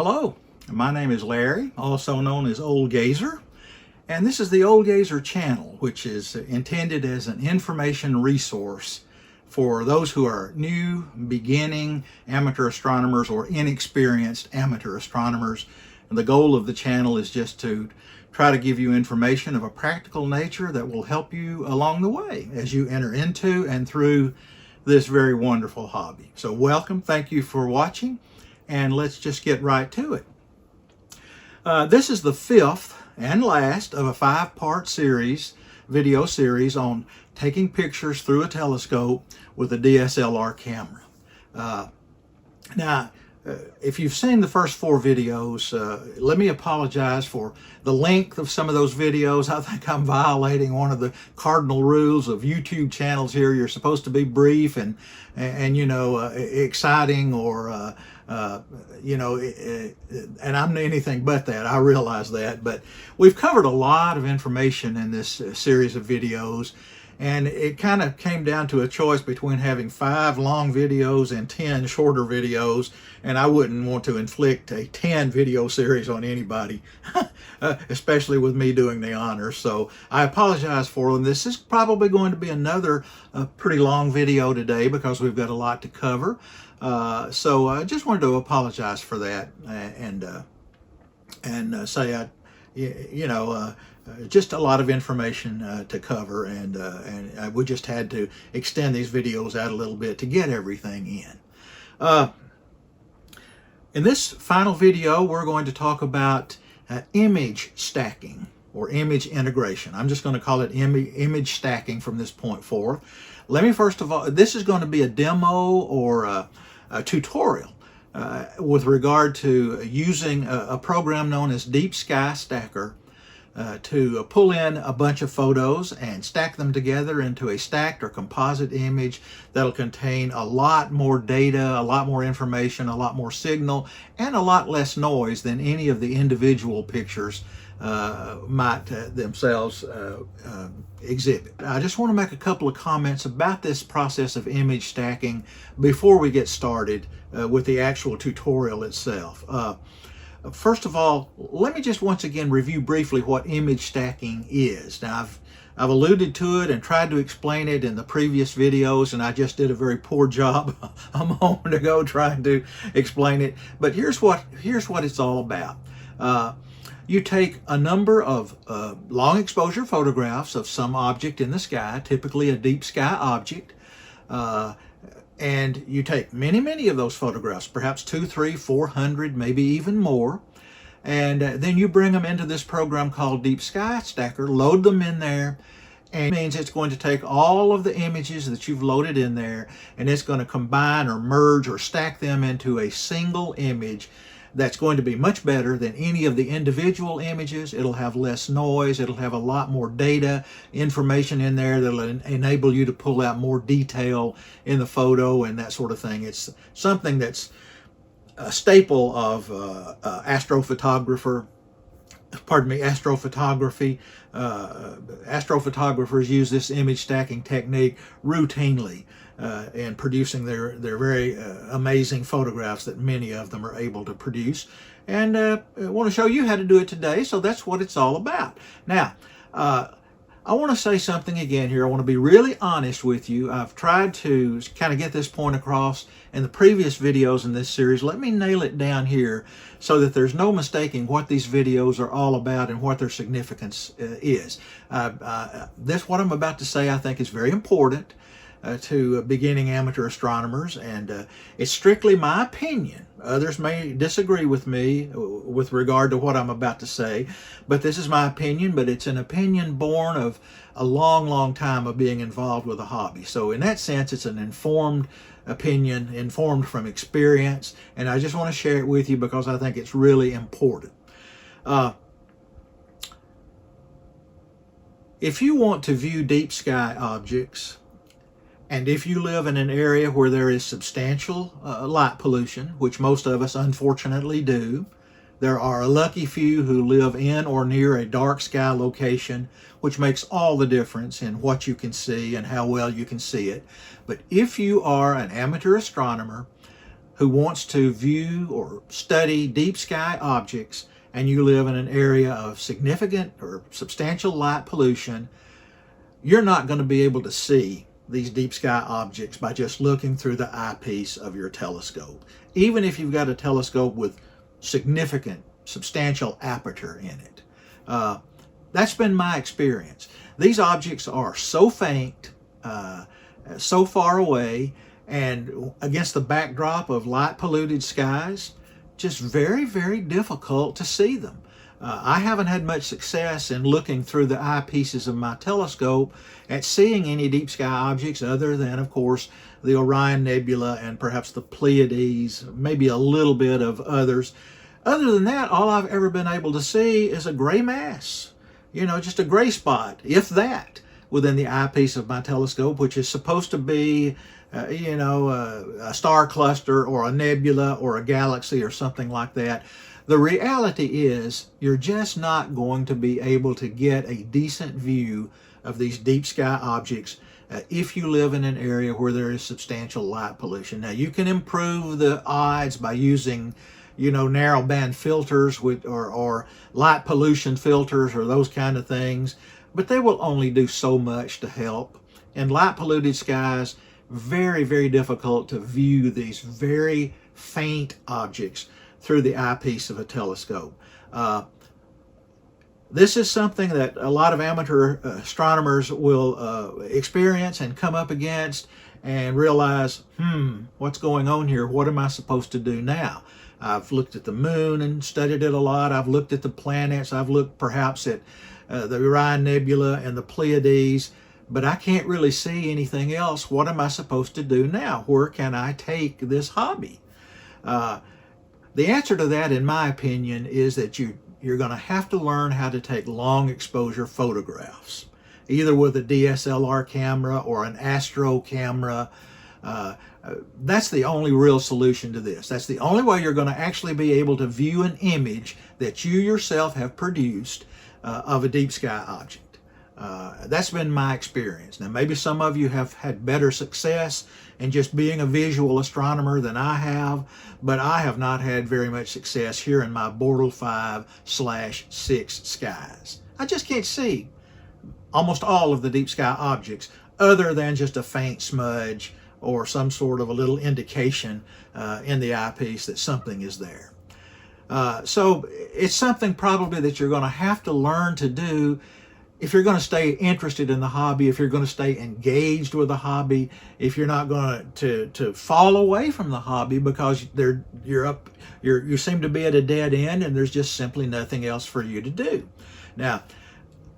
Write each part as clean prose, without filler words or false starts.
Hello, my name is Larry, also known as Old Gazer, and this is the Old Gazer channel, which is intended as an information resource for those who are new, beginning amateur astronomers or inexperienced amateur astronomers. And the goal of the channel is just to try to give you information of a practical nature that will help you along the way as you enter into and through this very wonderful hobby. So welcome, thank you for watching, and let's just get right to it. This is the fifth and last of a five-part video series on taking pictures through a telescope with a DSLR camera. If you've seen the first four videos, let me apologize for the length of some of those videos. I think I'm violating one of the cardinal rules of YouTube channels here. You're supposed to be brief and exciting, or and I'm anything but that. I realize that, but we've covered a lot of information in this series of videos. And it kind of came down to a choice between having 5 long videos and 10 shorter videos. And I wouldn't want to inflict a 10 video series on anybody, especially with me doing the honors. So I apologize for them. This is probably going to be another pretty long video today because we've got a lot to cover. So I just wanted to apologize for that and say just a lot of information to cover, and we just had to extend these videos out a little bit to get everything in. In this final video, we're going to talk about image stacking or image integration. I'm just going to call it image stacking from this point forth. Let me first of all, this is going to be a demo or a tutorial with regard to using a program known as Deep Sky Stacker to pull in a bunch of photos and stack them together into a stacked or composite image that'll contain a lot more data, a lot more information, a lot more signal, and a lot less noise than any of the individual pictures might themselves exhibit. I just want to make a couple of comments about this process of image stacking before we get started with the actual tutorial itself. First of all, let me just once again review briefly what image stacking is. Now, I've alluded to it and tried to explain it in the previous videos, and I just did a very poor job a moment ago trying to explain it. But here's what it's all about. You take a number of long exposure photographs of some object in the sky, typically a deep sky object, and you take many of those photographs, perhaps 200, 300, 400, maybe even more. And then you bring them into this program called Deep Sky Stacker, load them in there, and it means it's going to take all of the images that you've loaded in there, and it's going to combine or merge or stack them into a single image that's going to be much better than any of the individual images. It'll have less noise. It'll have a lot more data, information in there that'll enable you to pull out more detail in the photo and that sort of thing. It's something that's a staple of astrophotography. Astrophotographers use this image stacking technique routinely in producing their very amazing photographs that many of them are able to produce. And I want to show you how to do it today, so that's what it's all about. Now, I want to say something again here. I want to be really honest with you. I've tried to kind of get this point across in the previous videos in this series. Let me nail it down here so that there's no mistaking what these videos are all about and what their significance is. What I'm about to say I think is very important to beginning amateur astronomers, and it's strictly my opinion. Others may disagree with me with regard to what I'm about to say, but this is my opinion, but it's an opinion born of a long time of being involved with a hobby. So in that sense, it's an informed opinion, informed from experience, and I just want to share it with you because I think it's really important. If you want to view deep sky objects, and if you live in an area where there is substantial light pollution, which most of us unfortunately do, there are a lucky few who live in or near a dark sky location, which makes all the difference in what you can see and how well you can see it. But if you are an amateur astronomer who wants to view or study deep sky objects, and you live in an area of significant or substantial light pollution, you're not going to be able to see these deep sky objects by just looking through the eyepiece of your telescope, even if you've got a telescope with significant, substantial aperture in it. That's been my experience. These objects are so faint, so far away, and against the backdrop of light polluted skies, just very, very difficult to see them. I haven't had much success in looking through the eyepieces of my telescope at seeing any deep sky objects other than, of course, the Orion Nebula and perhaps the Pleiades, maybe a little bit of others. Other than that, all I've ever been able to see is a gray mass, just a gray spot, if that, within the eyepiece of my telescope, which is supposed to be, a star cluster or a nebula or a galaxy or something like that. The reality is you're just not going to be able to get a decent view of these deep sky objects if you live in an area where there is substantial light pollution. Now, you can improve the odds by using narrow band filters or light pollution filters or those kind of things, but they will only do so much to help. In light polluted skies, very, very difficult to view these very faint objects through the eyepiece of a telescope. This is something that a lot of amateur astronomers will experience and come up against and realize, what's going on here? What am I supposed to do now? I've looked at the moon and studied it a lot. I've looked at the planets. I've looked perhaps at the Orion Nebula and the Pleiades, but I can't really see anything else. What am I supposed to do now? Where can I take this hobby? The answer to that, in my opinion, is that you're going to have to learn how to take long exposure photographs, either with a DSLR camera or an astro camera. That's the only real solution to this. That's the only way you're going to actually be able to view an image that you yourself have produced of a deep sky object. That's been my experience. Now, maybe some of you have had better success in just being a visual astronomer than I have, but I have not had very much success here in my Bortle 5/6 skies. I just can't see almost all of the deep sky objects other than just a faint smudge or some sort of a little indication in the eyepiece that something is there. So it's something probably that you're going to have to learn to do if you're going to stay interested in the hobby, if you're going to stay engaged with the hobby, if you're not going to fall away from the hobby because you seem to be at a dead end and there's just simply nothing else for you to do. Now,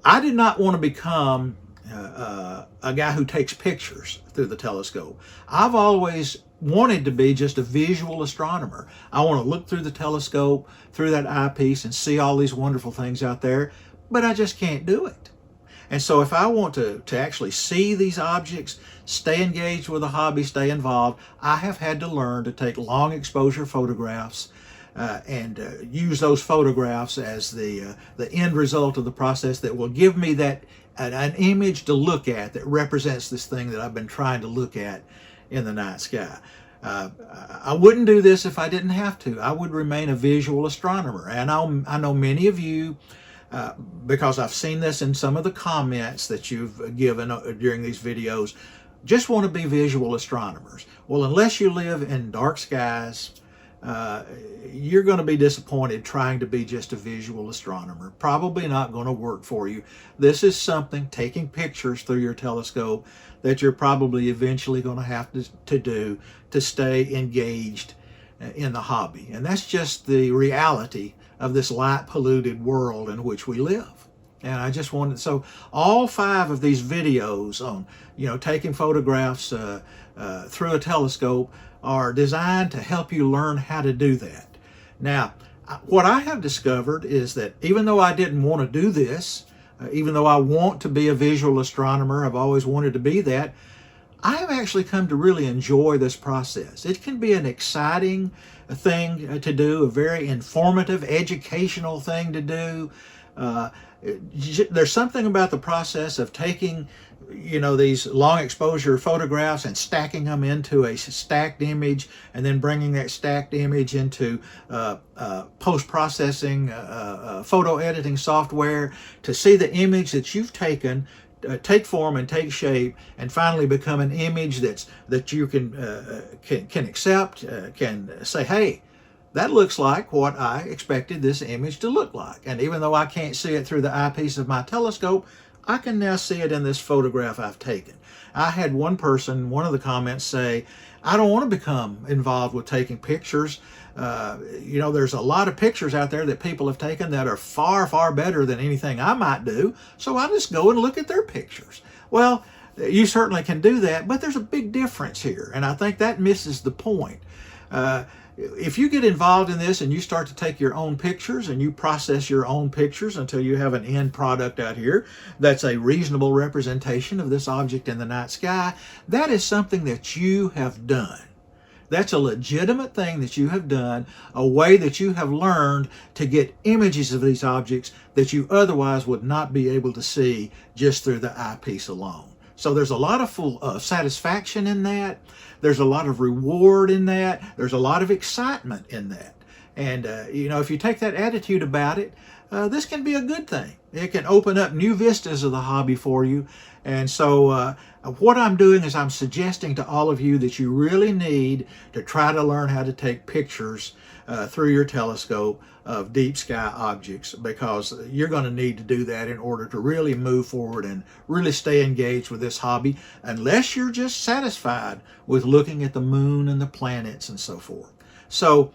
I did not want to become a guy who takes pictures through the telescope. I've always wanted to be just a visual astronomer. I want to look through the telescope, through that eyepiece, and see all these wonderful things out there, but I just can't do it. And so if I want to actually see these objects, stay engaged with the hobby, stay involved, I have had to learn to take long exposure photographs and use those photographs as the end result of the process that will give me an image to look at that represents this thing that I've been trying to look at in the night sky. I wouldn't do this if I didn't have to. I would remain a visual astronomer. And I know many of you, because I've seen this in some of the comments that you've given during these videos, just want to be visual astronomers. Well, unless you live in dark skies, you're going to be disappointed trying to be just a visual astronomer. Probably not going to work for you. This is something, taking pictures through your telescope, that you're probably eventually going to have to do to stay engaged in the hobby. And that's just the reality of this light polluted world in which we live. And I just wanted, so all 5 of these videos on, taking photographs through a telescope are designed to help you learn how to do that. Now, what I have discovered is that even though I didn't want to do this, even though I want to be a visual astronomer, I've always wanted to be that, I have actually come to really enjoy this process. It can be an exciting thing to do, a very informative, educational thing to do. There's something about the process of taking these long exposure photographs and stacking them into a stacked image, and then bringing that stacked image into post-processing photo editing software to see the image that you've taken take form and take shape, and finally become an image that you can accept, can say, hey, that looks like what I expected this image to look like. And even though I can't see it through the eyepiece of my telescope, I can now see it in this photograph I've taken. I had one person, one of the comments say, I don't want to become involved with taking pictures. There's a lot of pictures out there that people have taken that are far, far better than anything I might do. So I just go and look at their pictures. Well, you certainly can do that, but there's a big difference here. And I think that misses the point. If you get involved in this and you start to take your own pictures and you process your own pictures until you have an end product out here that's a reasonable representation of this object in the night sky, that is something that you have done. That's a legitimate thing that you have done, a way that you have learned to get images of these objects that you otherwise would not be able to see just through the eyepiece alone. So there's a lot of satisfaction in that. There's a lot of reward in that. There's a lot of excitement in that. And, if you take that attitude about it, this can be a good thing. It can open up new vistas of the hobby for you. And so what I'm doing is I'm suggesting to all of you that you really need to try to learn how to take pictures through your telescope of deep sky objects, because you're going to need to do that in order to really move forward and really stay engaged with this hobby, unless you're just satisfied with looking at the moon and the planets and so forth. So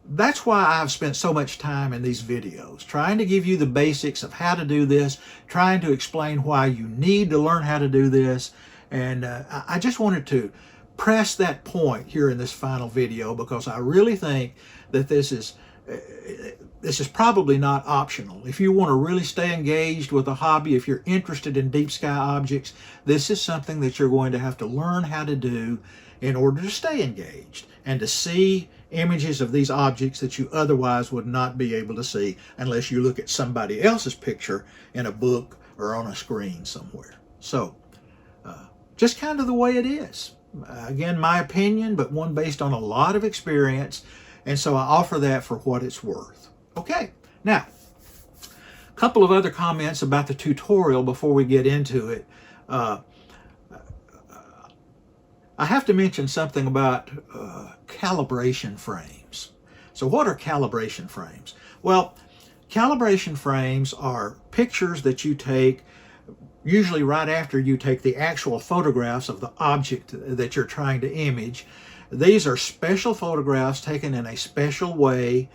that's why I've spent so much time in these videos, trying to give you the basics of how to do this, trying to explain why you need to learn how to do this. And I just wanted to press that point here in this final video, because I really think that this is probably not optional. If you want to really stay engaged with the hobby, if you're interested in deep sky objects, this is something that you're going to have to learn how to do in order to stay engaged and to see images of these objects that you otherwise would not be able to see unless you look at somebody else's picture in a book or on a screen somewhere. So just kind of the way it is. Again, my opinion, but one based on a lot of experience. And so I offer that for what it's worth. Okay, now, a couple of other comments about the tutorial before we get into it. I have to mention something about calibration frames. So what are calibration frames? Well, calibration frames are pictures that you take usually right after you take the actual photographs of the object that you're trying to image. These are special photographs taken in a special way,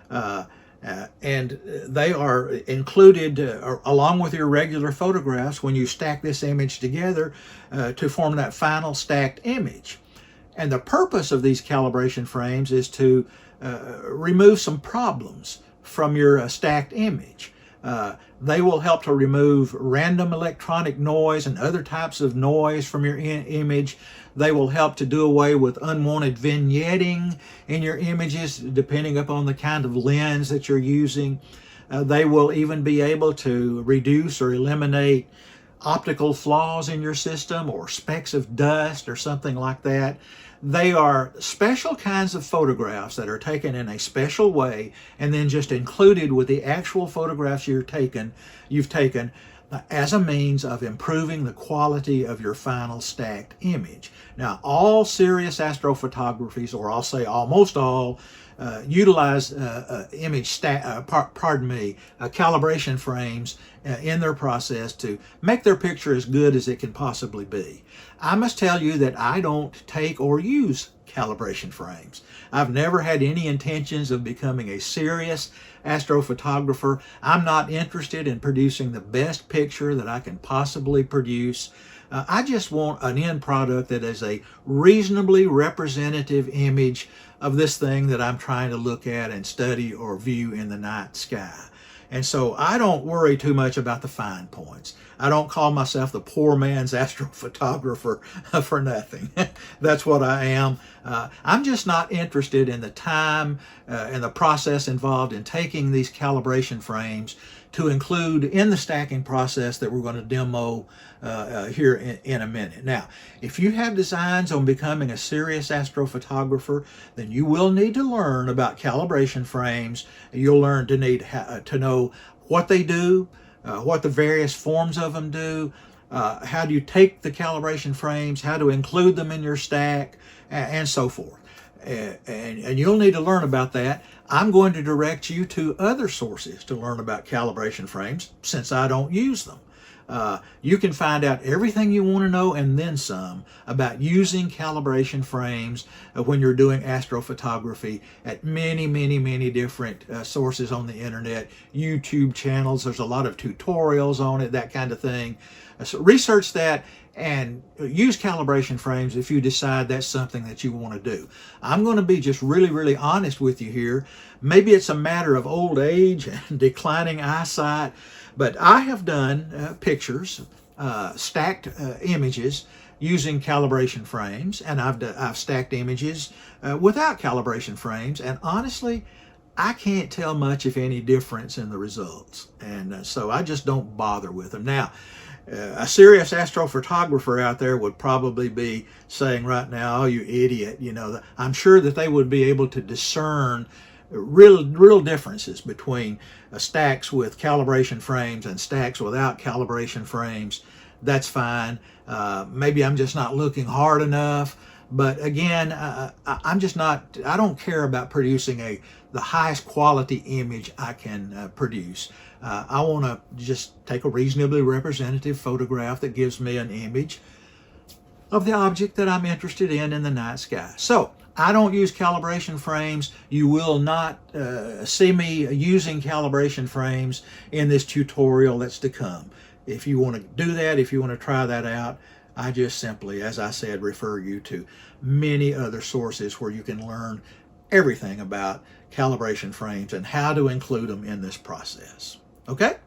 and they are included along with your regular photographs when you stack this image together to form that final stacked image. And the purpose of these calibration frames is to remove some problems from your stacked image. They will help to remove random electronic noise and other types of noise from your image. They will help to do away with unwanted vignetting in your images, depending upon the kind of lens that you're using. They will even be able to reduce or eliminate optical flaws in your system or specks of dust or something like that. They are special kinds of photographs that are taken in a special way and then just included with the actual photographs you've taken as a means of improving the quality of your final stacked image. Now, all serious astrophotographies, or I'll say almost all, utilize calibration frames in their process to make their picture as good as it can possibly be. I must tell you that I don't take or use calibration frames. I've never had any intentions of becoming a serious astrophotographer. I'm not interested in producing the best picture that I can possibly produce. I just want an end product that is a reasonably representative image of this thing that I'm trying to look at and study or view in the night sky. And so I don't worry too much about the fine points. I don't call myself the poor man's astrophotographer for nothing. That's what I am. I'm just not interested in the time and the process involved in taking these calibration frames to include in the stacking process that we're going to demo here in a minute. Now, if you have designs on becoming a serious astrophotographer, then you will need to learn about calibration frames. You'll learn to need to know what they do, what the various forms of them do, how do you take the calibration frames, how to include them in your stack, and so forth. And you'll need to learn about that. I'm going to direct you to other sources to learn about calibration frames since I don't use them. You can find out everything you want to know and then some about using calibration frames when you're doing astrophotography at many different sources on the internet, YouTube channels. There's a lot of tutorials on it, that kind of thing. So research that and use calibration frames if you decide that's something that you want to do. I'm going to be just really honest with you here. Maybe it's a matter of old age and declining eyesight, but I have done pictures, stacked images using calibration frames, and I've stacked images without calibration frames, and honestly, I can't tell much, if any, difference in the results, and so I just don't bother with them. Now, a serious astrophotographer out there would probably be saying right now, "Oh, you idiot!" You know, I'm sure that they would be able to discern real differences between stacks with calibration frames and stacks without calibration frames. That's fine. Maybe I'm just not looking hard enough. But again, I'm just not. I don't care about producing the highest quality image I can produce. I want to just take a reasonably representative photograph that gives me an image of the object that I'm interested in the night sky. So I don't use calibration frames. You will not see me using calibration frames in this tutorial that's to come. If you want to do that, if you want to try that out, I just simply, as I said, refer you to many other sources where you can learn everything about calibration frames and how to include them in this process. Okay?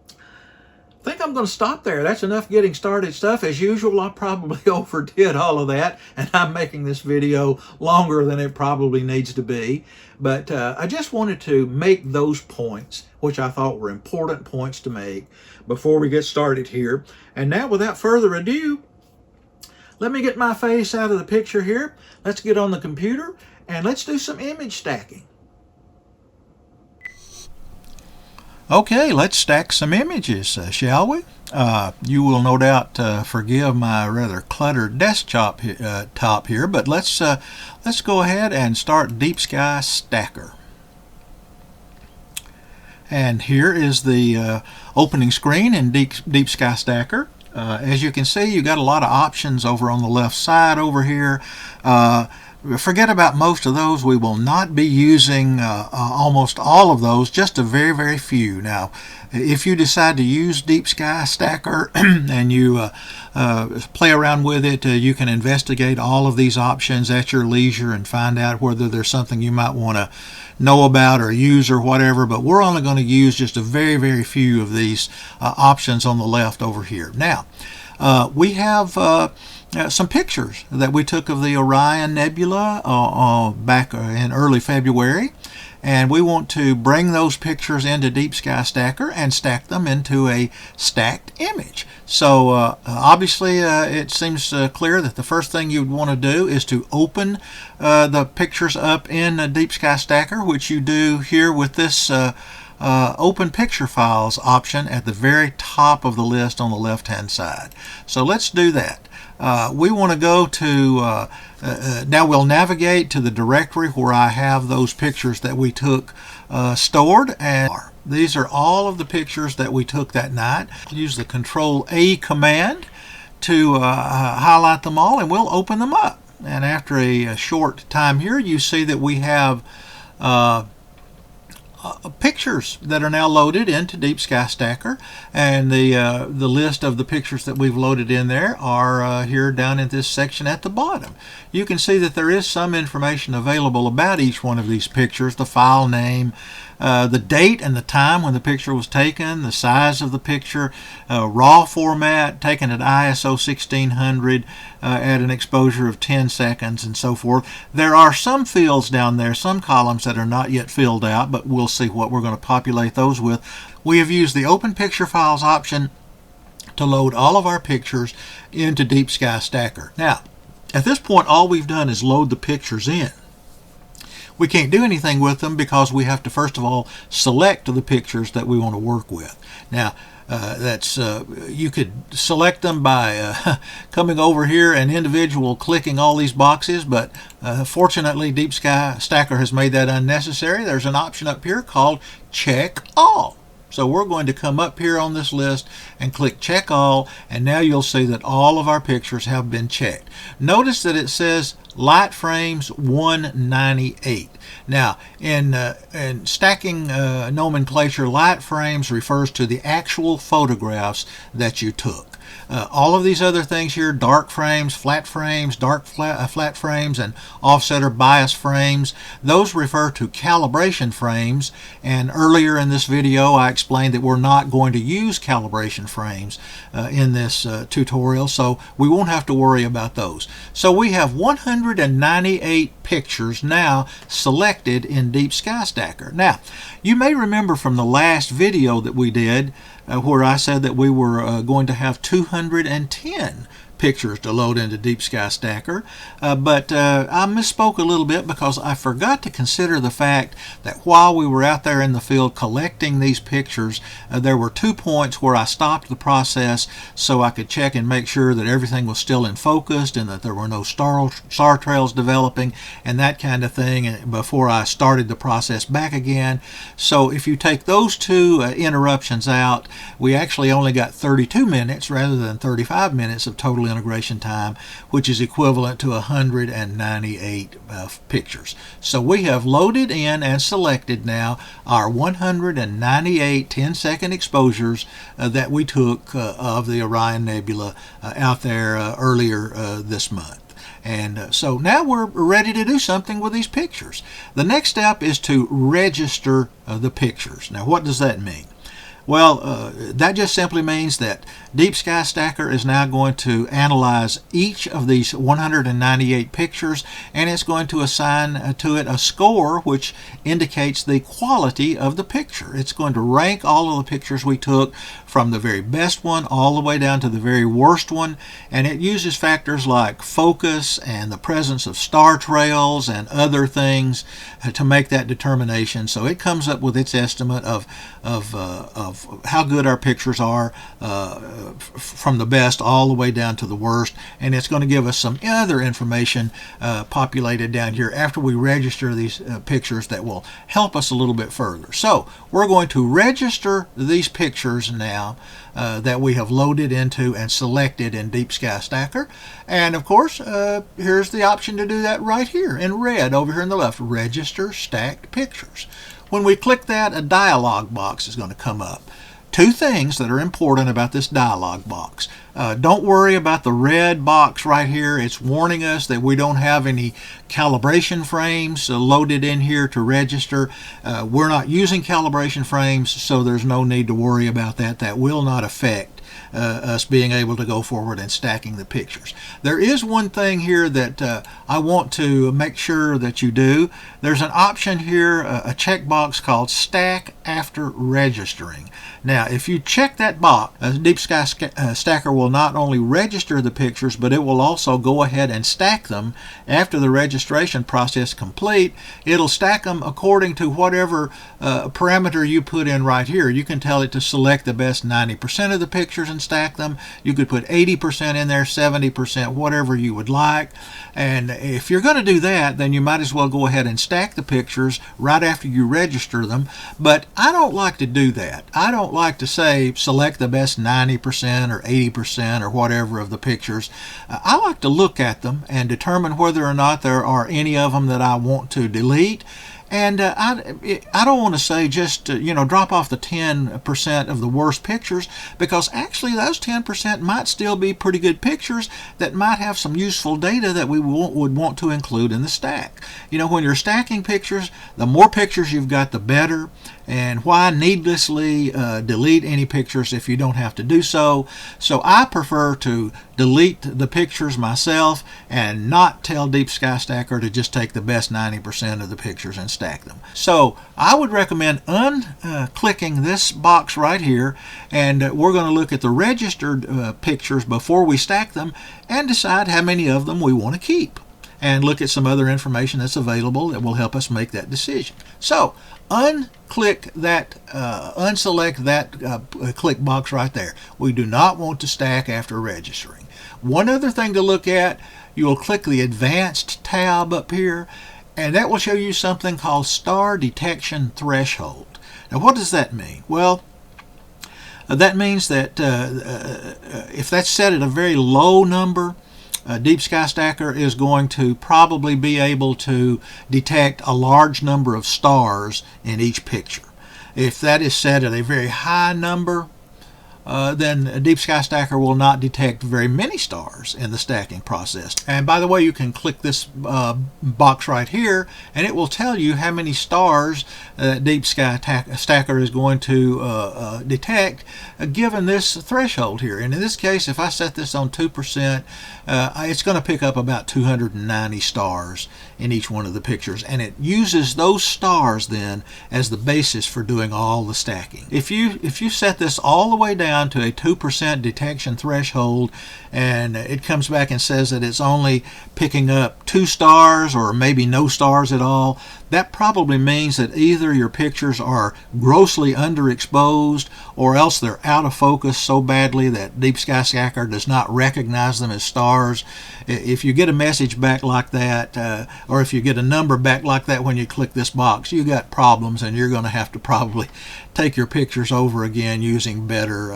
I think I'm going to stop there. That's enough getting started stuff. As usual, I probably overdid all of that, and I'm making this video longer than it probably needs to be. But I just wanted to make those points, which I thought were important points to make before we get started here. And now, without further ado, let me get my face out of the picture here. Let's get on the computer, and let's do some image stacking. Okay, let's stack some images, shall we? You will no doubt forgive my rather cluttered desktop top here, but let's go ahead and start Deep Sky Stacker. And here is the opening screen in Deep Sky Stacker. As you can see, you got a lot of options over on the left side over here. Forget about most of those. We will not be using almost all of those, just a very few. Now, if you decide to use Deep Sky Stacker and you play around with it, you can investigate all of these options at your leisure and find out whether there's something you might want to know about or use or whatever, but we're only going to use just a very few of these options on the left over here. Now, we have some pictures that we took of the Orion Nebula back in early February, and we want to bring those pictures into Deep Sky Stacker and stack them into a stacked image. So obviously it seems clear that the first thing you'd want to do is to open the pictures up in Deep Sky Stacker, which you do here with this Open Picture Files option at the very top of the list on the left hand side. So let's do that. We want to go to now we'll navigate to the directory where I have those pictures that we took stored, and these are all of the pictures that we took that night. Use the Control-A command to highlight them all, and we'll open them up. And after a short time here, you see that we have pictures that are now loaded into Deep Sky Stacker, and the list of the pictures that we've loaded in there are here down in this section at the bottom. You can see that there is some information available about each one of these pictures: the file name, the date and the time when the picture was taken, the size of the picture, RAW format, taken at ISO 1600 at an exposure of 10 seconds, and so forth. There are some fields down there, some columns that are not yet filled out, but we'll see what we're going to populate those with. We have used the Open Picture Files option to load all of our pictures into Deep Sky Stacker. Now, at this point, all we've done is load the pictures in. We can't do anything with them because we have to first of all select the pictures that we want to work with. Now, you could select them by coming over here and individual clicking all these boxes, but fortunately Deep Sky Stacker has made that unnecessary. There's an option up here called Check All. So we're going to come up here on this list and click Check All, and now you'll see that all of our pictures have been checked. Notice that it says light frames 198. Now, in stacking nomenclature, light frames refers to the actual photographs that you took. All of these other things here, dark frames, flat frames, flat frames, and offset or bias frames, those refer to calibration frames. And earlier in this video, I explained that we're not going to use calibration frames in this tutorial, so we won't have to worry about those. So we have 198 pictures now selected in Deep Sky Stacker. Now, you may remember from the last video that we did where I said that we were going to have 210 pictures to load into Deep Sky Stacker, but I misspoke a little bit because I forgot to consider the fact that while we were out there in the field collecting these pictures, there were 2 points where I stopped the process so I could check and make sure that everything was still in focus and that there were no star trails developing and that kind of thing before I started the process back again. So if you take those 2 interruptions out, we actually only got 32 minutes rather than 35 minutes of total integration time, which is equivalent to 198 pictures. So we have loaded in and selected now our 198 10-second exposures that we took of the Orion Nebula out there earlier this month. And so now we're ready to do something with these pictures. The next step is to register the pictures. Now, what does that mean? Well, that just simply means that Deep Sky Stacker is now going to analyze each of these 198 pictures, and it's going to assign to it a score which indicates the quality of the picture. It's going to rank all of the pictures we took from the very best one all the way down to the very worst one, and it uses factors like focus and the presence of star trails and other things to make that determination. So it comes up with its estimate of how good our pictures are from the best all the way down to the worst, and it's going to give us some other information populated down here after we register these pictures that will help us a little bit further. So we're going to register these pictures now that we have loaded into and selected in Deep Sky Stacker, and of course here's the option to do that right here in red over here on the left: register stacked pictures. When we click that, a dialog box is going to come up. 2 things that are important about this dialog box. Don't worry about the red box right here. It's warning us that we don't have any calibration frames loaded in here to register. We're not using calibration frames, so there's no need to worry about that. That will not affect us being able to go forward and stacking the pictures. There is one thing here that I want to make sure that you do. There's an option here, a checkbox called Stack After Registering. Now, if you check that box, Deep Sky Stacker will not only register the pictures, but it will also go ahead and stack them after the registration process complete. It'll stack them according to whatever parameter you put in right here. You can tell it to select the best 90% of the pictures and stack them. You could put 80% in there, 70%, whatever you would like. And if you're going to do that, then you might as well go ahead and stack the pictures right after you register them. But I don't like to do that. I don't like to say select the best 90% or 80% or whatever of the pictures. I like to look at them and determine whether or not there are any of them that I want to delete. And I don't want to say just drop off the 10% of the worst pictures, because actually those 10% might still be pretty good pictures that might have some useful data that we would want to include in the stack. When you're stacking pictures, the more pictures you've got, the better. And why needlessly delete any pictures if you don't have to do so? So I prefer to delete the pictures myself and not tell Deep Sky Stacker to just take the best 90% of the pictures and stack them. So I would recommend unclicking this box right here, and we're going to look at the registered pictures before we stack them and decide how many of them we want to keep, and look at some other information that's available that will help us make that decision. So unselect that click box right there. We do not want to stack after registering. One other thing to look at, you will click the Advanced tab up here, and that will show you something called Star Detection Threshold. Now what does that mean? Well, that means that if that's set at a very low number, Deep Sky Stacker is going to probably be able to detect a large number of stars in each picture. If that is set at a very high number, then Deep Sky Stacker will not detect very many stars in the stacking process. And by the way, you can click this box right here, and it will tell you how many stars Deep Sky Stacker is going to detect given this threshold here. And in this case, if I set this on 2%, it's going to pick up about 290 stars in each one of the pictures, and it uses those stars then as the basis for doing all the stacking. If you set this all the way down to a 2% detection threshold, and it comes back and says that it's only picking up 2 stars or maybe no stars at all, that probably means that either your pictures are grossly underexposed, or else they're out of focus so badly that Deep Sky Stacker does not recognize them as stars. If you get a message back like that, or if you get a number back like that when you click this box, you got problems, and you're going to have to probably take your pictures over again using better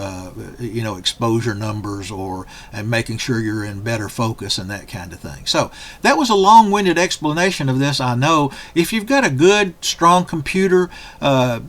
exposure numbers, or and making sure you're in better focus and that kind of thing. So that was a long-winded explanation of this, I know. If you've got a good strong computer,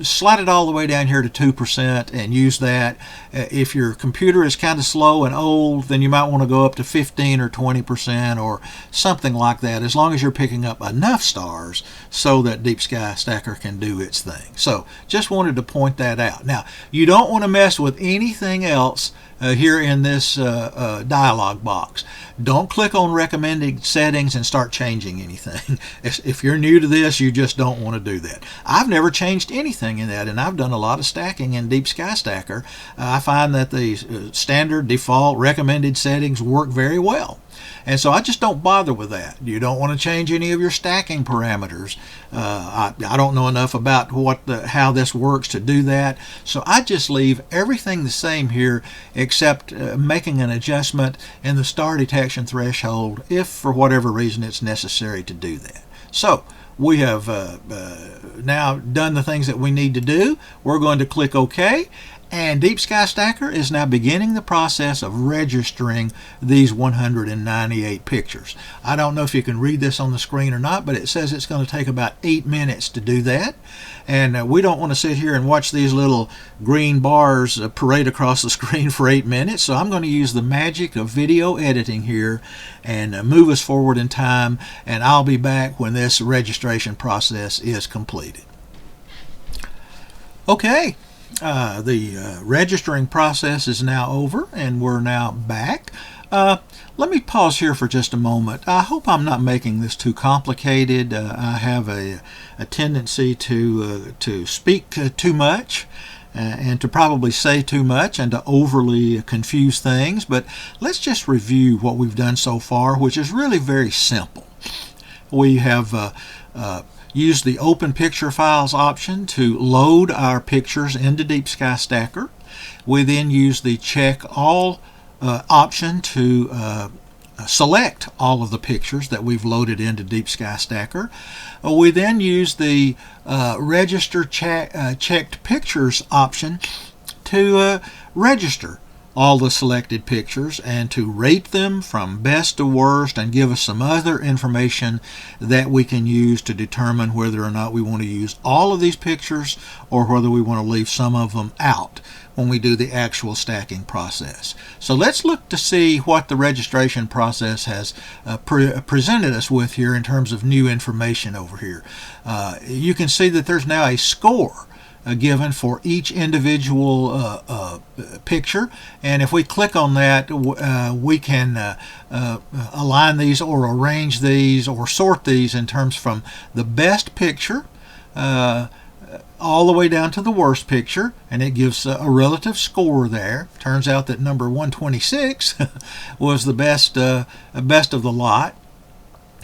slide it all the way down here to 2% and use that. If your computer is kind of slow and old, then you might want to go up to 15 or 20% or something like that, as long as you're picking up enough stars so that Deep Sky Stacker can do its thing. So just wanted to point that out. Now, you don't want to mess with anything else here in this dialog box. Don't click on recommended settings and start changing anything. If you're new to this, you just don't want to do that. I've never changed anything in that, and I've done a lot of stacking in Deep Sky Stacker. I find that the standard default recommended settings work very well. And so I just don't bother with that. You don't want to change any of your stacking parameters. I don't know enough about how this works to do that. So I just leave everything the same here, except making an adjustment in the star detection threshold if for whatever reason it's necessary to do that. So we have now done the things that we need to do. We're going to click OK. And Deep Sky Stacker is now beginning the process of registering these 198 pictures. I don't know if you can read this on the screen or not, but it says it's going to take about 8 minutes to do that. And we don't want to sit here and watch these little green bars parade across the screen for 8 minutes. So I'm going to use the magic of video editing here and move us forward in time. And I'll be back when this registration process is completed. Okay. The registering process is now over, and we're now back. Let me pause here for just a moment. I hope I'm not making this too complicated. I have a tendency to speak too much and to probably say too much and to overly confuse things, but let's just review what we've done so far, which is really very simple. We have use the Open Picture Files option to load our pictures into Deep Sky Stacker. We then use the Check All option to select all of the pictures that we've loaded into Deep Sky Stacker. We then use the Register Checked Pictures option to register all the selected pictures and to rate them from best to worst and give us some other information that we can use to determine whether or not we want to use all of these pictures or whether we want to leave some of them out when we do the actual stacking process. So let's look to see what the registration process has presented us with here in terms of new information over here. You can see that there's now a score given for each individual picture, and if we click on that, we can align these or arrange these or sort these in terms from the best picture all the way down to the worst picture, and it gives a relative score there. Turns out that number 126 was the best of the lot.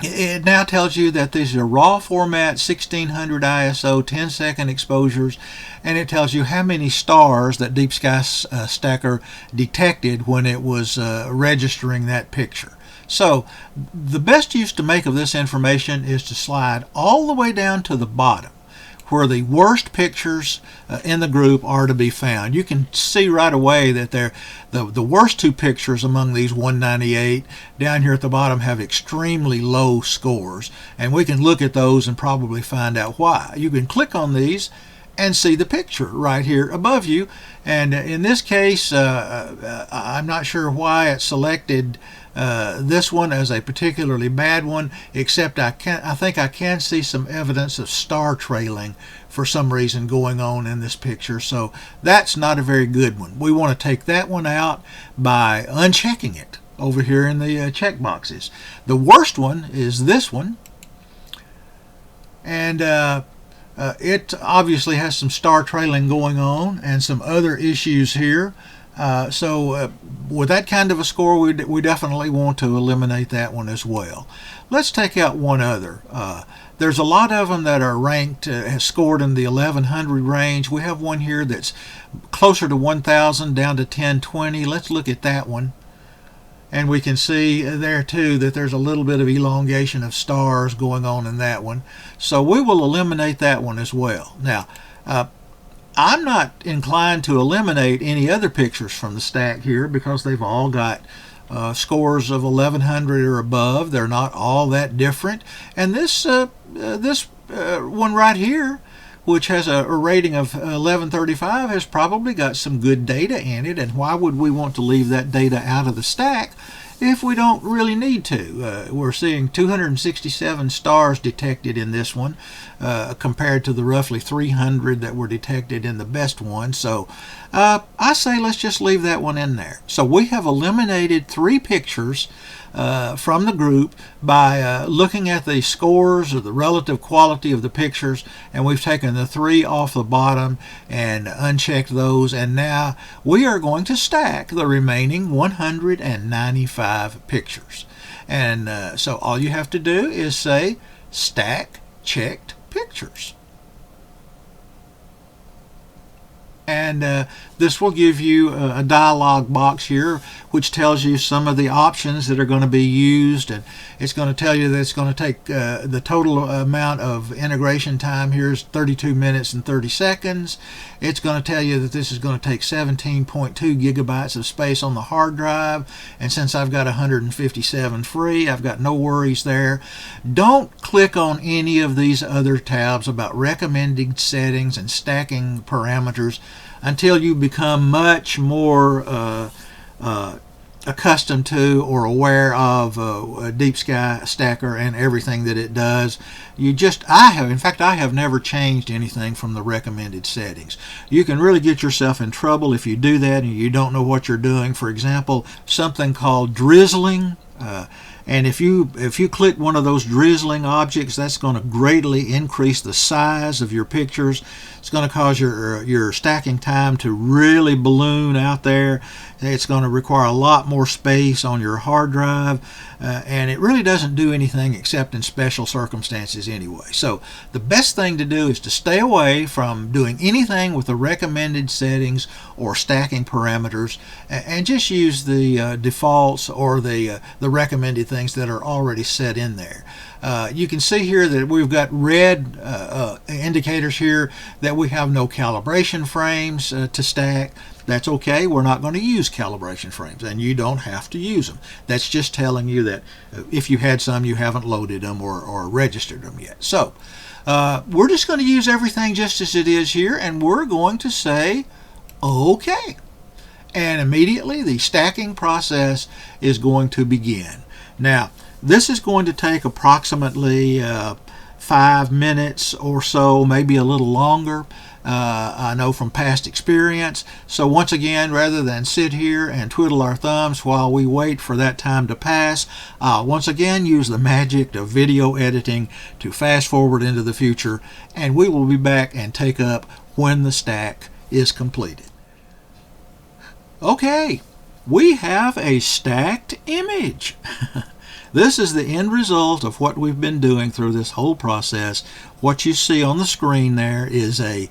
It now tells you that these are raw format 1600 ISO 10-second exposures, and it tells you how many stars that Deep Sky Stacker detected when it was registering that picture. So the best use to make of this information is to slide all the way down to the bottom where the worst pictures in the group are to be found. You can see right away that the worst two pictures among these 198 down here at the bottom have extremely low scores, and we can look at those and probably find out why. You can click on these and see the picture right here above you, and in this case I'm not sure why it selected this one as a particularly bad one, except I think I can see some evidence of star trailing for some reason going on in this picture, so that's not a very good one. We want to take that one out by unchecking it over here in the check boxes. The worst one is this one, and it obviously has some star trailing going on and some other issues here. So with that kind of a score, we definitely want to eliminate that one as well. Let's take out one other. There's a lot of them that are ranked, scored in the 1100 range. We have one here that's closer to 1000 down to 1020. Let's look at that one. And we can see there too that there's a little bit of elongation of stars going on in that one. So we will eliminate that one as well. Now, I'm not inclined to eliminate any other pictures from the stack here because they've all got scores of 1100 or above. They're not all that different. And this one right here, which has a rating of 1135, has probably got some good data in it. And why would we want to leave that data out of the stack if we don't really need to? We're seeing 267 stars detected in this one compared to the roughly 300 that were detected in the best one. So I say let's just leave that one in there. So we have eliminated 3 pictures from the group by looking at the scores or the relative quality of the pictures, and we've taken the 3 off the bottom and unchecked those, and now we are going to stack the remaining 195 pictures. And so all you have to do is say stack checked pictures. And this will give you a dialog box here which tells you some of the options that are going to be used, and it's going to tell you that it's going to take the total amount of integration time here is 32 minutes and 30 seconds. It's going to tell you that this is going to take 17.2 gigabytes of space on the hard drive, and since I've got 157 free, I've got no worries there. Don't click on any of these other tabs about recommended settings and stacking parameters until you become much more accustomed to or aware of Deep Sky Stacker and everything that it does. In fact, I have never changed anything from the recommended settings. You can really get yourself in trouble if you do that and you don't know what you're doing. For example, something called drizzling. And if you click one of those drizzling objects, that's going to greatly increase the size of your pictures. It's going to cause your stacking time to really balloon out there. It's going to require a lot more space on your hard drive, and it really doesn't do anything except in special circumstances anyway. So the best thing to do is to stay away from doing anything with the recommended settings or stacking parameters, and just use the defaults or the recommended things that are already set in there. You can see here that we've got red indicators here that we have no calibration frames to stack. That's okay. We're not going to use calibration frames, and you don't have to use them. That's just telling you that if you had some, you haven't loaded them or registered them yet. So we're just going to use everything just as it is here, and we're going to say okay. And immediately the stacking process is going to begin. Now, this is going to take approximately 5 minutes or so, maybe a little longer. I know from past experience. So once again, rather than sit here and twiddle our thumbs while we wait for that time to pass, I'll once again use the magic of video editing to fast forward into the future, and we will be back and take up when the stack is completed. Okay, we have a stacked image. This is the end result of what we've been doing through this whole process. What you see on the screen there is a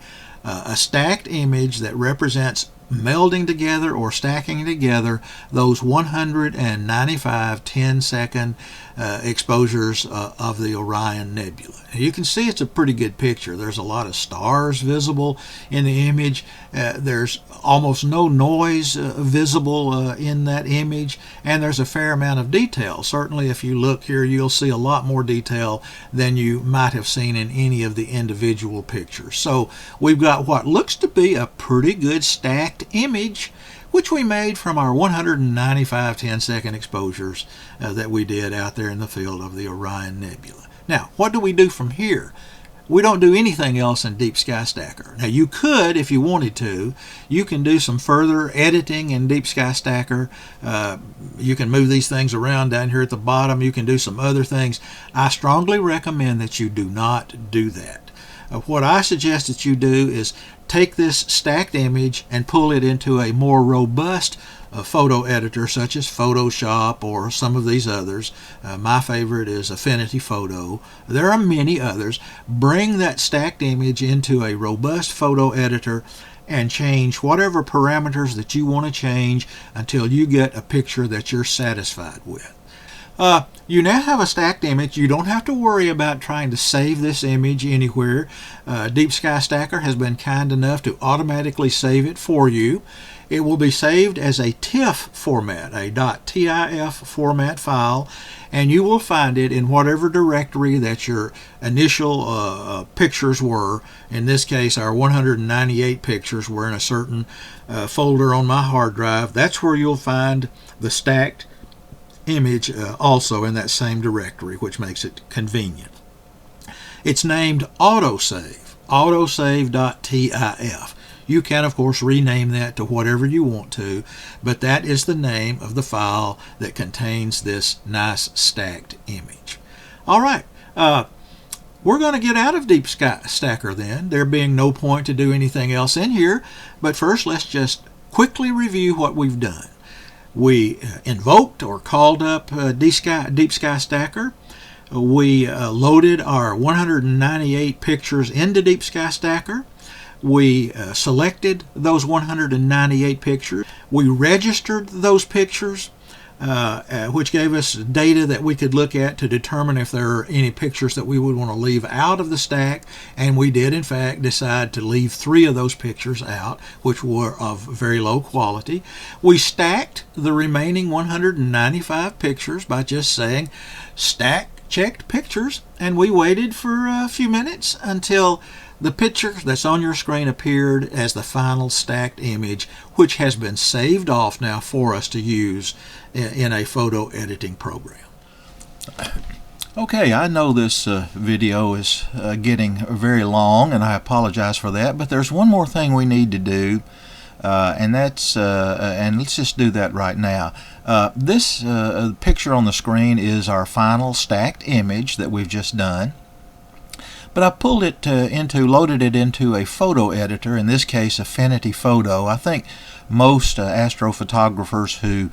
stacked image that represents melding together or stacking together those 195 10-second exposures of the Orion Nebula. You can see it's a pretty good picture. There's a lot of stars visible in the image. There's almost no noise visible in that image, and there's a fair amount of detail. Certainly if you look here, you'll see a lot more detail than you might have seen in any of the individual pictures. So we've got what looks to be a pretty good stacked image, which we made from our 195 10-second exposures that we did out there in the field of the Orion Nebula. Now, what do we do from here? We don't do anything else in Deep Sky Stacker. Now, you could, if you wanted to, you can do some further editing in Deep Sky Stacker. You can move these things around down here at the bottom. You can do some other things. I strongly recommend that you do not do that. What I suggest that you do is take this stacked image and pull it into a more robust photo editor such as Photoshop or some of these others. My favorite is Affinity Photo. There are many others. Bring that stacked image into a robust photo editor and change whatever parameters that you want to change until you get a picture that you're satisfied with. You now have a stacked image. You don't have to worry about trying to save this image anywhere. Deep Sky Stacker has been kind enough to automatically save it for you. It will be saved as a TIFF format, a .tif format file, and you will find it in whatever directory that your initial pictures were. In this case, our 198 pictures were in a certain folder on my hard drive. That's where you'll find the stacked image also in that same directory, which makes it convenient. It's named autosave, autosave.tif. You can, of course, rename that to whatever you want to, but that is the name of the file that contains this nice stacked image. All right, we're going to get out of Deep Sky Stacker then, there being no point to do anything else in here, but first let's just quickly review what we've done. We invoked or called up Deep Sky Stacker. We loaded our 198 pictures into Deep Sky Stacker. We selected those 198 pictures. We registered those pictures, which gave us data that we could look at to determine if there are any pictures that we would want to leave out of the stack. And we did, in fact, decide to leave 3 of those pictures out, which were of very low quality. We stacked the remaining 195 pictures by just saying stack checked pictures, and we waited for a few minutes until the picture that's on your screen appeared as the final stacked image, which has been saved off now for us to use in a photo editing program. Okay, I know this video is getting very long, and I apologize for that, but there's one more thing we need to do, and that's and let's just do that right now. This picture on the screen is our final stacked image that we've just done. But I pulled it loaded it into a photo editor, in this case Affinity Photo. I think most astrophotographers who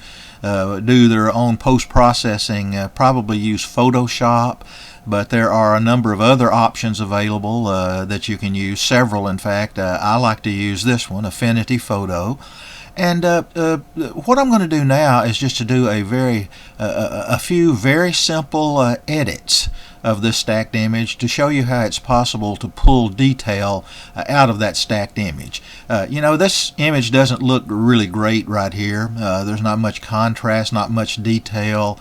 do their own post-processing probably use Photoshop, but there are a number of other options available that you can use, several in fact. I like to use this one, Affinity Photo. And what I'm going to do now is just to do a few very simple edits of this stacked image to show you how it's possible to pull detail out of that stacked image. You know, this image doesn't look really great right here. There's not much contrast, not much detail,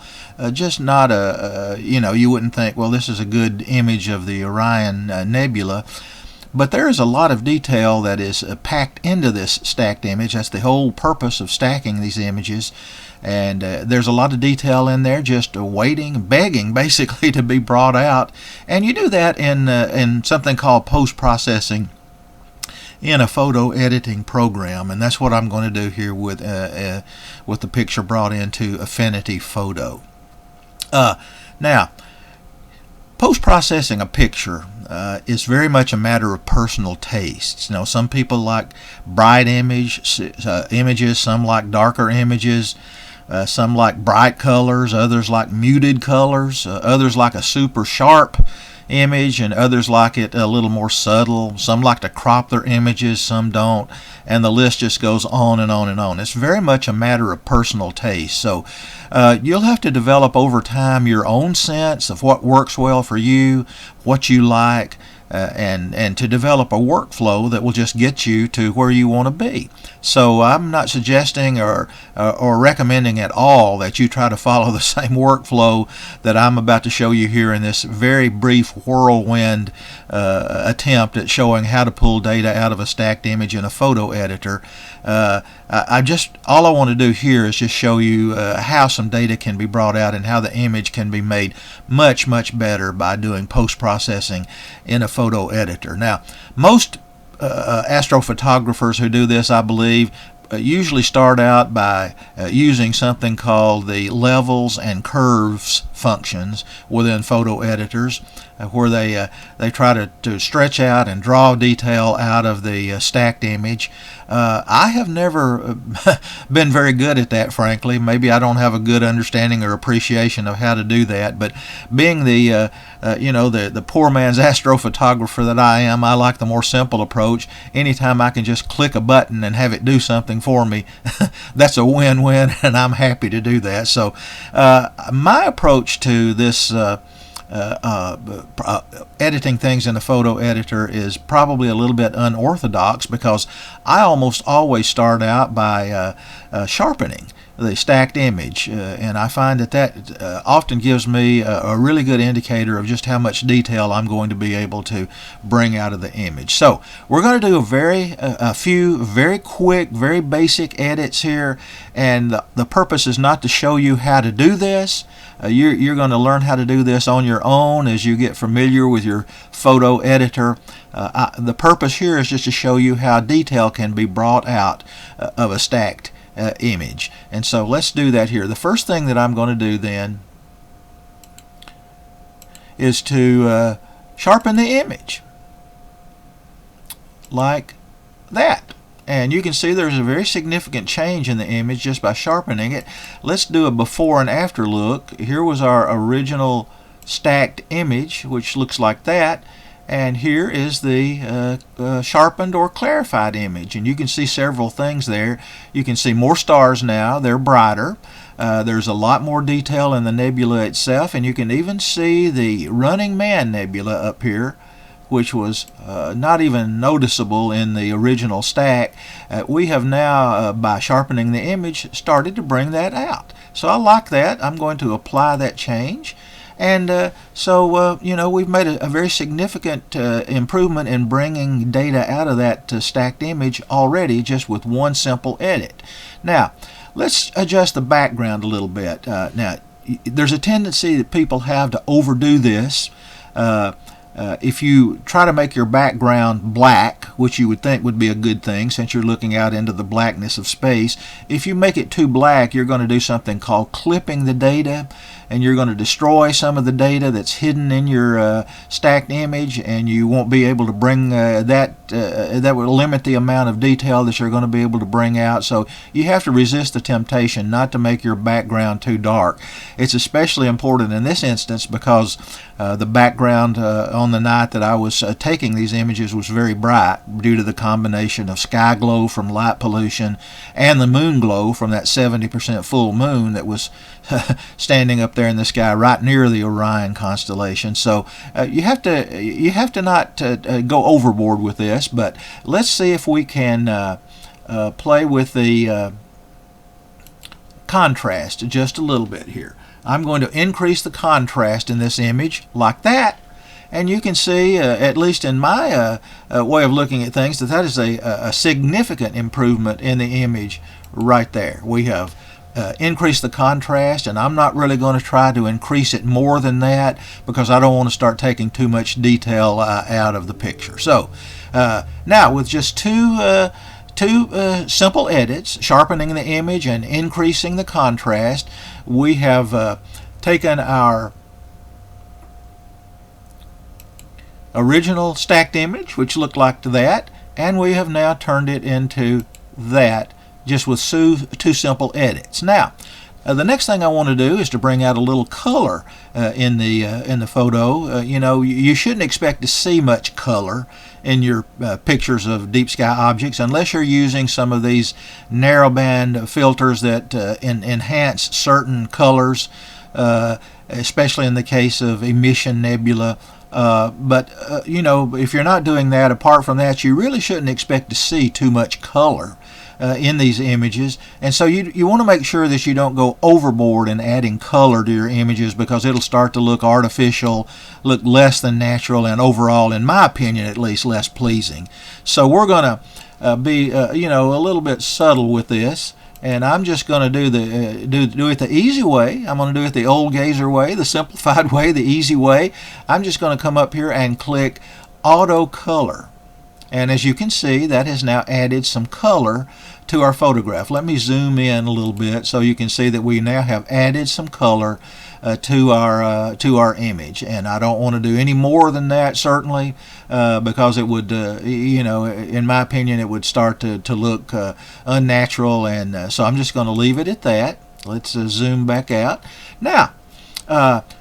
just not you know, you wouldn't think, well, this is a good image of the Orion Nebula. But there is a lot of detail that is packed into this stacked image. That's the whole purpose of stacking these images. And there's a lot of detail in there just waiting, begging basically to be brought out. And you do that in something called post-processing in a photo editing program. And that's what I'm going to do here with the picture brought into Affinity Photo. Now, post-processing a picture is very much a matter of personal tastes. You know, some people like bright images, some like darker images, some like bright colors, others like muted colors, others like a super sharp image, and others like it a little more subtle. Some like to crop their images, some don't, and the list just goes on and on and on. It's very much a matter of personal taste. So you'll have to develop over time your own sense of what works well for you, what you like, and to develop a workflow that will just get you to where you want to be. So I'm not suggesting or recommending at all that you try to follow the same workflow that I'm about to show you here in this very brief whirlwind attempt at showing how to pull data out of a stacked image in a photo editor. All I want to do here is just show you how some data can be brought out and how the image can be made much, much better by doing post-processing in a photo editor. Now, most astrophotographers who do this, I believe, usually start out by using something called the levels and curves functions within photo editors, where they try to stretch out and draw detail out of the stacked image. I have never been very good at that, frankly. Maybe I don't have a good understanding or appreciation of how to do that, but being the the poor man's astrophotographer that I am, I like the more simple approach. Anytime I can just click a button and have it do something for me, that's a win-win, and I'm happy to do that. So my approach to this editing things in a photo editor is probably a little bit unorthodox, because I almost always start out by sharpening the stacked image, and I find that often gives me a really good indicator of just how much detail I'm going to be able to bring out of the image. So we're going to do a few very quick, very basic edits here, and the purpose is not to show you how to do this. You're going to learn how to do this on your own as you get familiar with your photo editor. The purpose here is just to show you how detail can be brought out of a stacked image. And so let's do that here. The first thing that I'm going to do then is to sharpen the image like that. And you can see there's a very significant change in the image just by sharpening it. Let's do a before and after look. Here was our original stacked image, which looks like that. And here is the sharpened or clarified image. And you can see several things there. You can see more stars now. They're brighter. There's a lot more detail in the nebula itself. And you can even see the Running Man Nebula up here, which was not even noticeable in the original stack. We have now, by sharpening the image, started to bring that out. So I like that. I'm going to apply that change. And so we've made a very significant improvement in bringing data out of that stacked image already, just with one simple edit. Now, let's adjust the background a little bit. Now, there's a tendency that people have to overdo this. If you try to make your background black, which you would think would be a good thing since you're looking out into the blackness of space, if you make it too black, you're going to do something called clipping the data. and you're going to destroy some of the data that's hidden in your stacked image, and you won't be able to bring that will limit the amount of detail that you're going to be able to bring out. So you have to resist the temptation not to make your background too dark. It's especially important in this instance because the background on the night that I was taking these images was very bright due to the combination of sky glow from light pollution and the moon glow from that 70% full moon that was standing up there in the sky right near the Orion constellation. So you have to not go overboard with this, but let's see if we can play with the contrast just a little bit here. I'm going to increase the contrast in this image like that, and you can see, at least in my way of looking at things, that is a significant improvement in the image right there. We have increased the contrast, and I'm not really going to try to increase it more than that because I don't want to start taking too much detail out of the picture. So now with just two simple edits, sharpening the image and increasing the contrast, we have taken our original stacked image, which looked like that, and we have now turned it into that, just with two simple edits. Now, the next thing I want to do is to bring out a little color in the photo. You shouldn't expect to see much color in your pictures of deep sky objects unless you're using some of these narrowband filters that enhance certain colors, especially in the case of emission nebula. But if you're not doing that, apart from that, you really shouldn't expect to see too much color in these images. And so you want to make sure that you don't go overboard in adding color to your images, because it'll start to look artificial, look less than natural, and overall, in my opinion at least, less pleasing. So we're going to be a little bit subtle with this. And I'm just going to do it the easy way. I'm going to do it the old gazer way, the simplified way, the easy way. I'm just going to come up here and click Auto Color. And as you can see, that has now added some color to our photograph. Let me zoom in a little bit so you can see that we now have added some color to our image. And I don't want to do any more than that, certainly, because it would, in my opinion, it would start to look unnatural. And so I'm just going to leave it at that. Let's zoom back out. Now,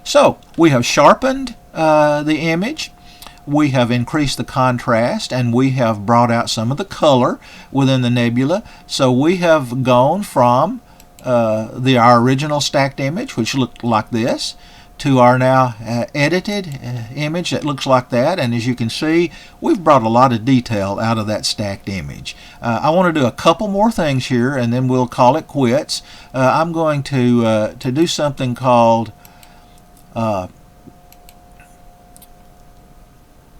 so we have sharpened the image. We have increased the contrast, and we have brought out some of the color within the nebula. So we have gone from our original stacked image, which looked like this, to our now edited image that looks like that. And as you can see, we've brought a lot of detail out of that stacked image. I want to do a couple more things here, and then we'll call it quits. I'm going to do something called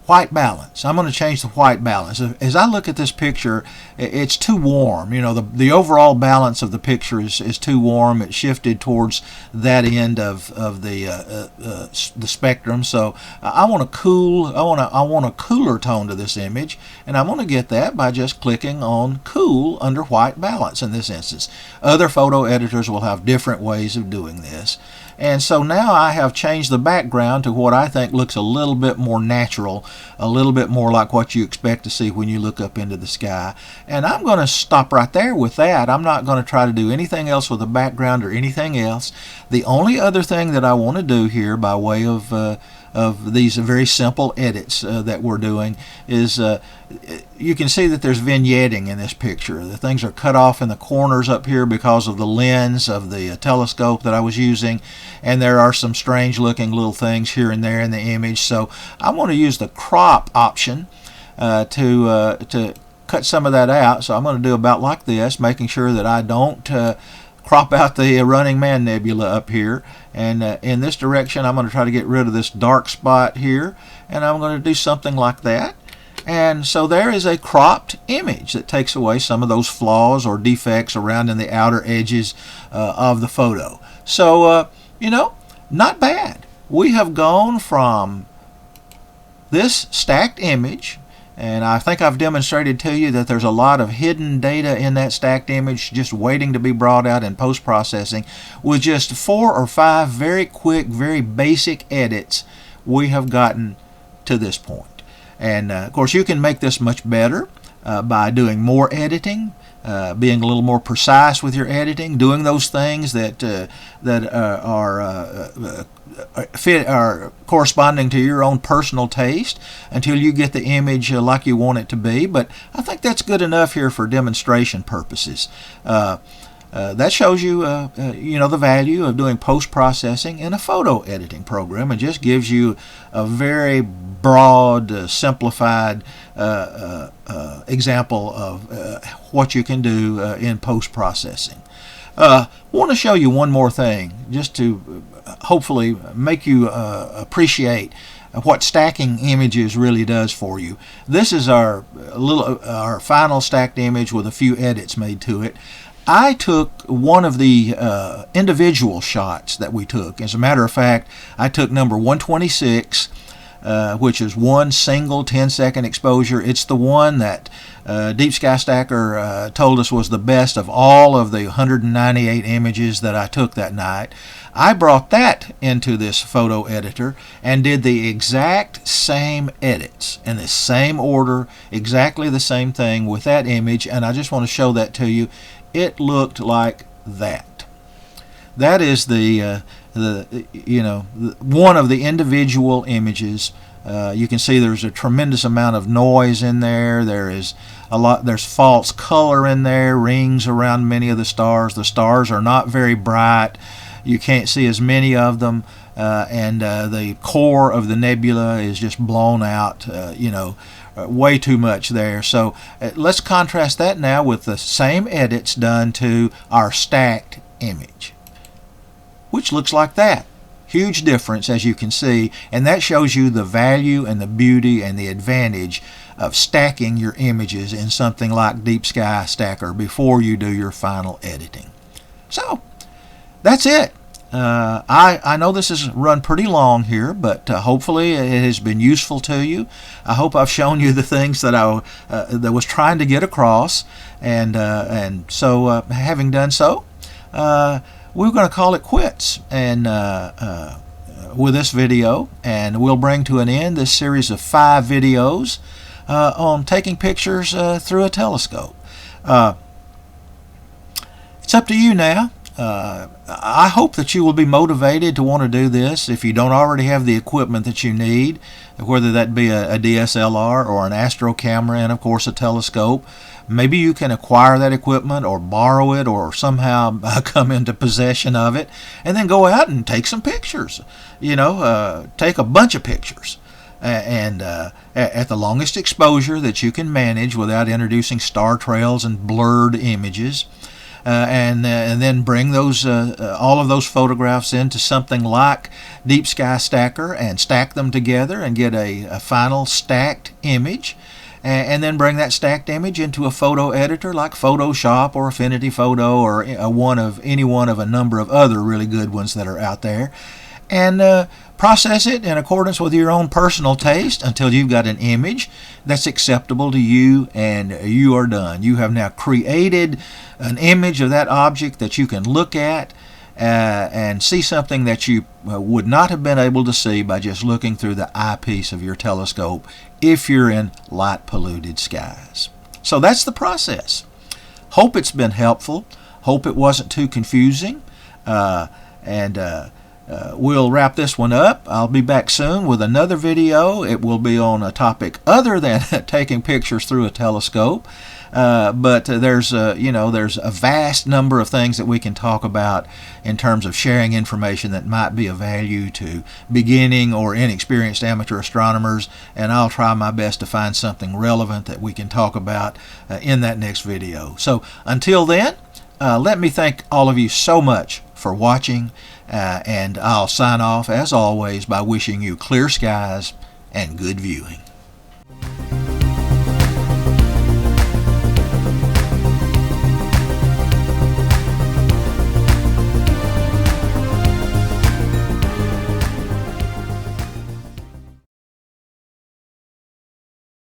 white balance. I'm going to change the white balance. As I look at this picture, it's too warm. The overall balance of the picture is too warm. It's shifted towards that end of the spectrum. So I want a cooler tone to this image, and I'm going to get that by just clicking on Cool under white balance in this instance. Other photo editors will have different ways of doing this. And so now I have changed the background to what I think looks a little bit more natural, a little bit more like what you expect to see when you look up into the sky. And I'm going to stop right there with that. I'm not going to try to do anything else with the background or anything else. The only other thing that I want to do here by way of these very simple edits that we're doing is you can see that there's vignetting in this picture. The things are cut off in the corners up here because of the lens of the telescope that I was using, and there are some strange looking little things here and there in the image. So I'm going to use the crop option to cut some of that out. So I'm going to do about like this, making sure that I don't crop out the Running Man Nebula up here. And in this direction, I'm going to try to get rid of this dark spot here, and I'm going to do something like that. And so there is a cropped image that takes away some of those flaws or defects around in the outer edges of the photo. So, not bad. We have gone from this stacked image And I think I've demonstrated to you that there's a lot of hidden data in that stacked image just waiting to be brought out in post-processing. With just 4 or 5 very quick, very basic edits, we have gotten to this point. And of course, you can make this much better by doing more editing, being a little more precise with your editing, doing those things that are corresponding to your own personal taste until you get the image like you want it to be. But I think that's good enough here for demonstration purposes. That shows you, the value of doing post-processing in a photo editing program, and just gives you a very broad, simplified example of what you can do in post-processing. I want to show you one more thing, just to hopefully make you appreciate what stacking images really does for you. This is our final stacked image with a few edits made to it. I took one of the individual shots that we took. As a matter of fact, I took number 126, which is one single 10-second exposure. It's the one that Deep Sky Stacker told us was the best of all of the 198 images that I took that night. I brought that into this photo editor and did the exact same edits in the same order, exactly the same thing with that image, and I just want to show that to you. It looked like that. That is the one of the individual images. You can see there's a tremendous amount of noise in there. There's false color in there, rings around many of the stars. The stars are not very bright. You can't see as many of them, and the core of the nebula is just blown out. Way too much there. So let's contrast that now with the same edits done to our stacked image, which looks like that. Huge difference, as you can see, and that shows you the value and the beauty and the advantage of stacking your images in something like Deep Sky Stacker before you do your final editing. So that's it. I know this has run pretty long here, but hopefully it has been useful to you. I hope I've shown you the things that I was trying to get across, and so having done so, we're going to call it quits and with this video, and we'll bring to an end this series of 5 videos on taking pictures through a telescope. It's up to you now. I hope that you will be motivated to want to do this if you don't already have the equipment that you need, whether that be a DSLR or an astro camera and of course a telescope. Maybe you can acquire that equipment or borrow it or somehow come into possession of it and then go out and take some pictures. Take a bunch of pictures and at the longest exposure that you can manage without introducing star trails and blurred images. And then bring those all of those photographs into something like Deep Sky Stacker and stack them together and get a final stacked image, and then bring that stacked image into a photo editor like Photoshop or Affinity Photo or any one of a number of other really good ones that are out there, and process it in accordance with your own personal taste until you've got an image that's acceptable to you, and you are done. You have now created an image of that object that you can look at and see something that you would not have been able to see by just looking through the eyepiece of your telescope if you're in light polluted skies. So that's the process. Hope it's been helpful. Hope it wasn't too confusing. We'll wrap this one up. I'll be back soon with another video. It will be on a topic other than taking pictures through a telescope. But there's a vast number of things that we can talk about in terms of sharing information that might be of value to beginning or inexperienced amateur astronomers, and I'll try my best to find something relevant that we can talk about in that next video. So until then, let me thank all of you so much for watching, and I'll sign off as always by wishing you clear skies and good viewing.